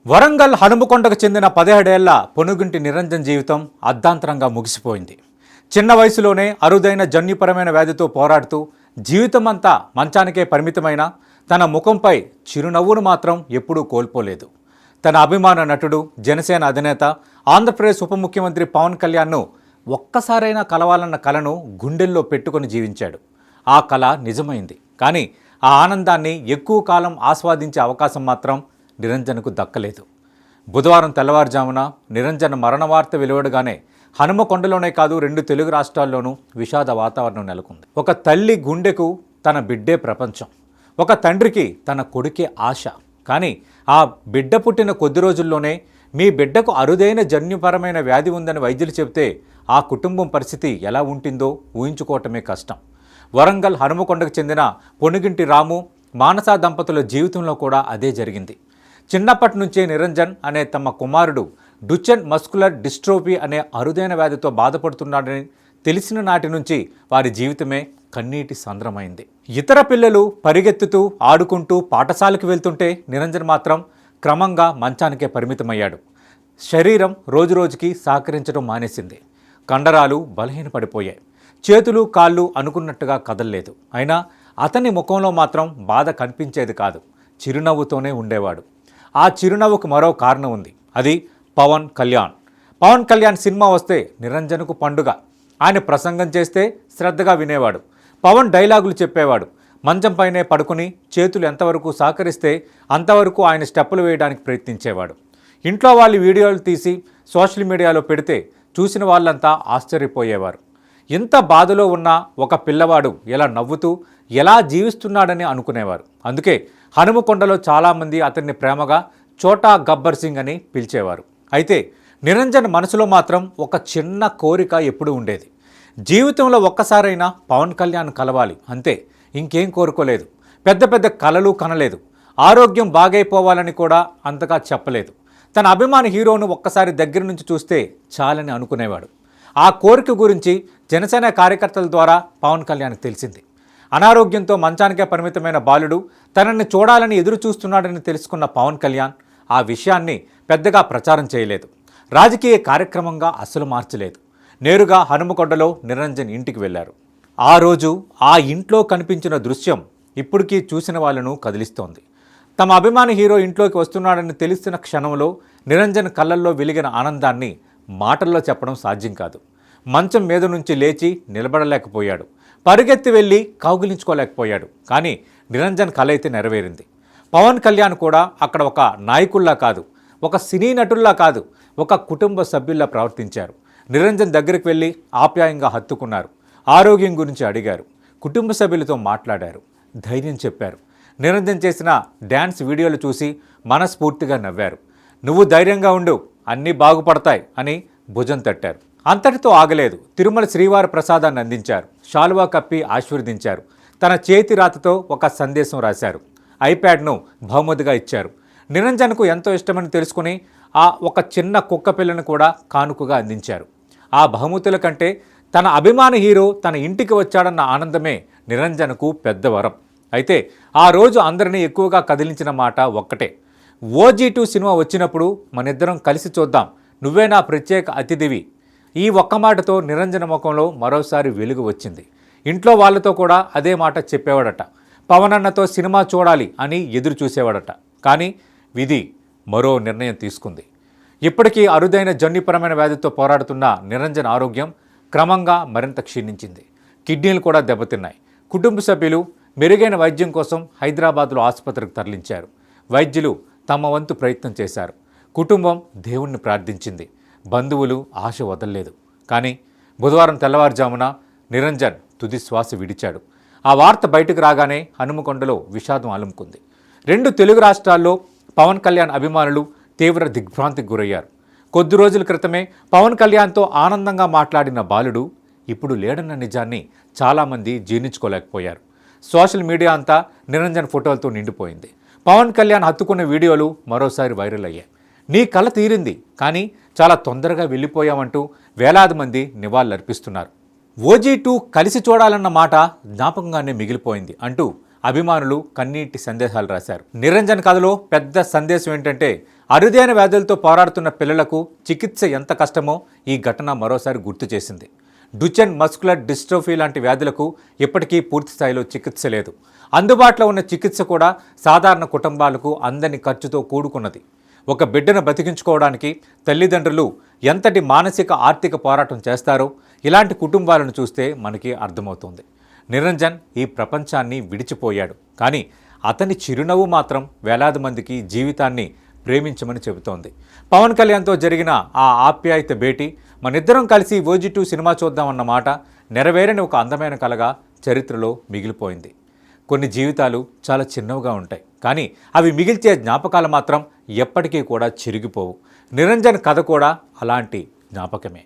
వరంగల్ హనుమకొండకు చెందిన 17 ఏళ్ల పొనుగుంటి నిరంజన్ జీవితం అర్ధాంతరంగా ముగిసిపోయింది. చిన్న వయసులోనే అరుదైన జన్యుపరమైన వ్యాధితో పోరాడుతూ జీవితమంతా మంచానికే పరిమితమైన తన ముఖంపై చిరునవ్వును మాత్రం ఎప్పుడూ కోల్పోలేదు. తన అభిమాన నటుడు, జనసేన అధినేత, ఆంధ్రప్రదేశ్ ఉప ముఖ్యమంత్రి పవన్ కళ్యాణ్ను ఒక్కసారైనా కలవాలన్న కలను గుండెల్లో పెట్టుకొని జీవించాడు. ఆ కల నిజమైంది. కానీ ఆ ఆనందాన్ని ఎక్కువ కాలం ఆస్వాదించే అవకాశం మాత్రం నిరంజన్కు దక్కలేదు. బుధవారం తెల్లవారుజామున నిరంజన్ మరణ వార్త వెలువడగానే హనుమకొండలోనే కాదు 2 తెలుగు రాష్ట్రాల్లోనూ విషాద వాతావరణం నెలకొంది. ఒక తల్లి గుండెకు తన బిడ్డే ప్రపంచం, ఒక తండ్రికి తన కొడుకే ఆశ. కానీ ఆ బిడ్డ పుట్టిన కొద్ది రోజుల్లోనే మీ బిడ్డకు అరుదైన జన్యుపరమైన వ్యాధి ఉందని వైద్యులు చెబితే ఆ కుటుంబం పరిస్థితి ఎలా ఉంటుందో ఊహించుకోవటమే కష్టం. వరంగల్ హనుమకొండకు చెందిన పొనుగింటి రాము, మానస దంపతుల జీవితంలో కూడా అదే జరిగింది. చిన్నప్పటి నుంచే నిరంజన్ అనే తమ కుమారుడు డుచెన్ మస్కులర్ డిస్ట్రోఫీ అనే అరుదైన వ్యాధితో బాధపడుతున్నాడని తెలిసిన నాటి నుంచి వారి జీవితమే కన్నీటి సంద్రమైంది. ఇతర పిల్లలు పరిగెత్తుతూ ఆడుకుంటూ పాఠశాలకు వెళ్తుంటే నిరంజన్ మాత్రం క్రమంగా మంచానికే పరిమితమయ్యాడు. శరీరం రోజురోజుకి సహకరించడం మానేసింది. కండరాలు బలహీనపడిపోయాయి. చేతులు కాళ్ళు అనుకున్నట్టుగా కదల్లేదు. అయినా అతని ముఖంలో మాత్రం బాధ కనిపించేది కాదు. చిరునవ్వుతోనే ఉండేవాడు. ఆ చిరునవ్వుకు మరో కారణం ఉంది. అది పవన్ కళ్యాణ్. పవన్ కళ్యాణ్ సినిమా వస్తే నిరంజన్కు పండుగ. ఆయన ప్రసంగం చేస్తే శ్రద్ధగా వినేవాడు. పవన్ డైలాగులు చెప్పేవాడు. మంచంపైనే పడుకుని చేతులు ఎంతవరకు సహకరిస్తే అంతవరకు ఆయన స్టెప్పులు వేయడానికి ప్రయత్నించేవాడు. ఇంట్లో వాళ్ళు వీడియోలు తీసి సోషల్ మీడియాలో పెడితే చూసిన వాళ్ళంతా ఆశ్చర్యపోయేవారు. ఎంత బాధలో ఉన్న ఒక పిల్లవాడు ఎలా నవ్వుతూ ఎలా జీవిస్తున్నాడని అనుకునేవారు. అందుకే హనుమకొండలో చాలామంది అతన్ని ప్రేమగా చోటా గబ్బర్ సింగ్ అని పిలిచేవారు. అయితే నిరంజన్ మనసులో మాత్రం ఒక చిన్న కోరిక ఎప్పుడూ ఉండేది. జీవితంలో ఒక్కసారైనా పవన్ కళ్యాణ్ కలవాలి, అంతే. ఇంకేం కోరుకోలేదు. పెద్ద పెద్ద కలలు కనలేదు. ఆరోగ్యం బాగైపోవాలని కూడా అంతగా చెప్పలేదు. తన అభిమాన హీరోను ఒక్కసారి దగ్గర నుంచి చూస్తే చాలని అనుకునేవాడు. ఆ కోరిక గురించి జనసేన కార్యకర్తల ద్వారా పవన్ కళ్యాణ్కి తెలిసింది. అనారోగ్యంతో మంచానికే పరిమితమైన బాలుడు తనని చూడాలని ఎదురు చూస్తున్నాడని తెలుసుకున్న పవన్ కళ్యాణ్ ఆ విషయాన్ని పెద్దగా ప్రచారం చేయలేదు. రాజకీయ కార్యక్రమంగా అస్సలు మార్చలేదు. నేరుగా హనుమకొండలో నిరంజన్ ఇంటికి వెళ్లారు. ఆ రోజు ఆ ఇంట్లో కనిపించిన దృశ్యం ఇప్పటికీ చూసిన వాళ్ళను కదిలిస్తోంది. తమ అభిమాన హీరో ఇంట్లోకి వస్తున్నాడని తెలిసిన క్షణంలో నిరంజన్ కళ్ళల్లో వెలిగిన ఆనందాన్ని మాటల్లో చెప్పడం సాధ్యం కాదు. మంచం మీద నుంచి లేచి నిలబడలేకపోయాడు. పరిగెత్తి వెళ్ళి కౌగిలించుకోలేకపోయాడు. కానీ నిరంజన్ కల అయితే నెరవేరింది. పవన్ కళ్యాణ్ కూడా అక్కడ ఒక నాయకుల్లా కాదు, ఒక సినీ నటుల్లా కాదు, ఒక కుటుంబ సభ్యుల్లా ప్రవర్తించారు. నిరంజన్ దగ్గరికి వెళ్ళి ఆప్యాయంగా హత్తుకున్నారు. ఆరోగ్యం గురించి అడిగారు. కుటుంబ సభ్యులతో మాట్లాడారు. ధైర్యం చెప్పారు. నిరంజన్ చేసిన డ్యాన్స్ వీడియోలు చూసి మనస్ఫూర్తిగా నవ్వారు. నువ్వు ధైర్యంగా ఉండు, అన్నీ బాగుపడతాయి అని భుజం తట్టారు. అంతటితో ఆగలేదు. తిరుమల శ్రీవారి ప్రసాదాన్ని అందించారు. శాలువా కప్పి ఆశీర్వదించారు. తన చేతి రాతతో ఒక సందేశం రాశారు. ఐప్యాడ్ను బహుమతిగా ఇచ్చారు. నిరంజన్కు ఎంతో ఇష్టమని తెలుసుకుని ఆ ఒక చిన్న కుక్క పిల్లను కూడా కానుకగా అందించారు. ఆ బహుమతుల కంటే తన అభిమాన హీరో తన ఇంటికి వచ్చాడన్న ఆనందమే నిరంజన్కు పెద్ద వరం. అయితే ఆ రోజు అందరినీ ఎక్కువగా కదిలించిన మాట ఒక్కటే. OG2 సినిమా వచ్చినప్పుడు మనిద్దరం కలిసి చూద్దాం, నువ్వే నా ప్రత్యేక అతిథివి. ఈ ఒక్క మాటతో నిరంజన్ ముఖంలో మరోసారి వెలుగు వచ్చింది. ఇంట్లో వాళ్ళతో కూడా అదే మాట చెప్పేవాడట. పవన్ అన్నతో సినిమా చూడాలి అని ఎదురు చూసేవాడట. కానీ విధి మరో నిర్ణయం తీసుకుంది. ఇప్పటికీ అరుదైన జన్యుపరమైన వ్యాధితో పోరాడుతున్న నిరంజన్ ఆరోగ్యం క్రమంగా మరింత క్షీణించింది. కిడ్నీలు కూడా దెబ్బతిన్నాయి. కుటుంబ సభ్యులు మెరుగైన వైద్యం కోసం హైదరాబాద్లో ఆసుపత్రికి తరలించారు. వైద్యులు తమ వంతు ప్రయత్నం చేశారు. కుటుంబం దేవుణ్ణి ప్రార్థించింది. బంధువులు ఆశ వదలలేదు. కానీ బుధవారం తెల్లవారుజామున నిరంజన్ తుది శ్వాస విడిచాడు. ఆ వార్త బయటకు రాగానే హనుమకొండలో విషాదం అలుముకుంది. 2 తెలుగు రాష్ట్రాల్లో పవన్ కళ్యాణ్ అభిమానులు తీవ్ర దిగ్భ్రాంతికి గురయ్యారు. కొద్ది రోజుల క్రితమే పవన్ కళ్యాణ్తో ఆనందంగా మాట్లాడిన బాలుడు ఇప్పుడు లేడన్న నిజాన్ని చాలామంది జీర్ణించుకోలేకపోయారు. సోషల్ మీడియా అంతా నిరంజన్ ఫోటోలతో నిండిపోయింది. పవన్ కళ్యాణ్ హత్తుకున్న వీడియోలు మరోసారి వైరల్ అయ్యాయి. నీ కల తీరింది, కానీ చాలా తొందరగా వెళ్ళిపోయామంటూ వేలాది మంది నివాళులర్పిస్తున్నారు. OG2 కలిసి చూడాలన్న మాట జ్ఞాపకంగానే మిగిలిపోయింది అంటూ అభిమానులు కన్నీటి సందేశాలు రాశారు. నిరంజన్ కథలో పెద్ద సందేశం ఏంటంటే అరుదైన వ్యాధులతో పోరాడుతున్న పిల్లలకు చికిత్స ఎంత కష్టమో ఈ ఘటన మరోసారి గుర్తు చేసింది. డుచెన్ మస్కులర్ డిస్ట్రోఫీ లాంటి వ్యాధులకు ఇప్పటికీ పూర్తి స్థాయిలో చికిత్స లేదు. అందుబాటులో ఉన్న చికిత్స కూడా సాధారణ కుటుంబాలకు అందని ఖర్చుతో కూడుకున్నది. ఒక బిడ్డను బతికించుకోవడానికి తల్లిదండ్రులు ఎంతటి మానసిక ఆర్థిక పోరాటం చేస్తారో ఇలాంటి కుటుంబాలను చూస్తే మనకి అర్థమవుతుంది. నిరంజన్ ఈ ప్రపంచాన్ని విడిచిపోయాడు, కానీ అతని చిరునవ్వు మాత్రం వేలాది మందికి జీవితాన్ని ప్రేమించమని చెబుతోంది. పవన్ కళ్యాణ్తో జరిగిన ఆ ఆప్యాయత భేటీ, మనిద్దరం కలిసి ఓజీ2 సినిమా చూద్దామన్న మాట నెరవేరని ఒక అందమైన కలగా చరిత్రలో మిగిలిపోయింది. కొన్ని జీవితాలు చాలా చిన్నవిగా ఉంటాయి, కానీ అవి మిగిల్చే జ్ఞాపకాలు మాత్రం ఎప్పటికీ కూడా చిరిగిపోవు. నిరంజన్ కథ కూడా అలాంటి జ్ఞాపకమే.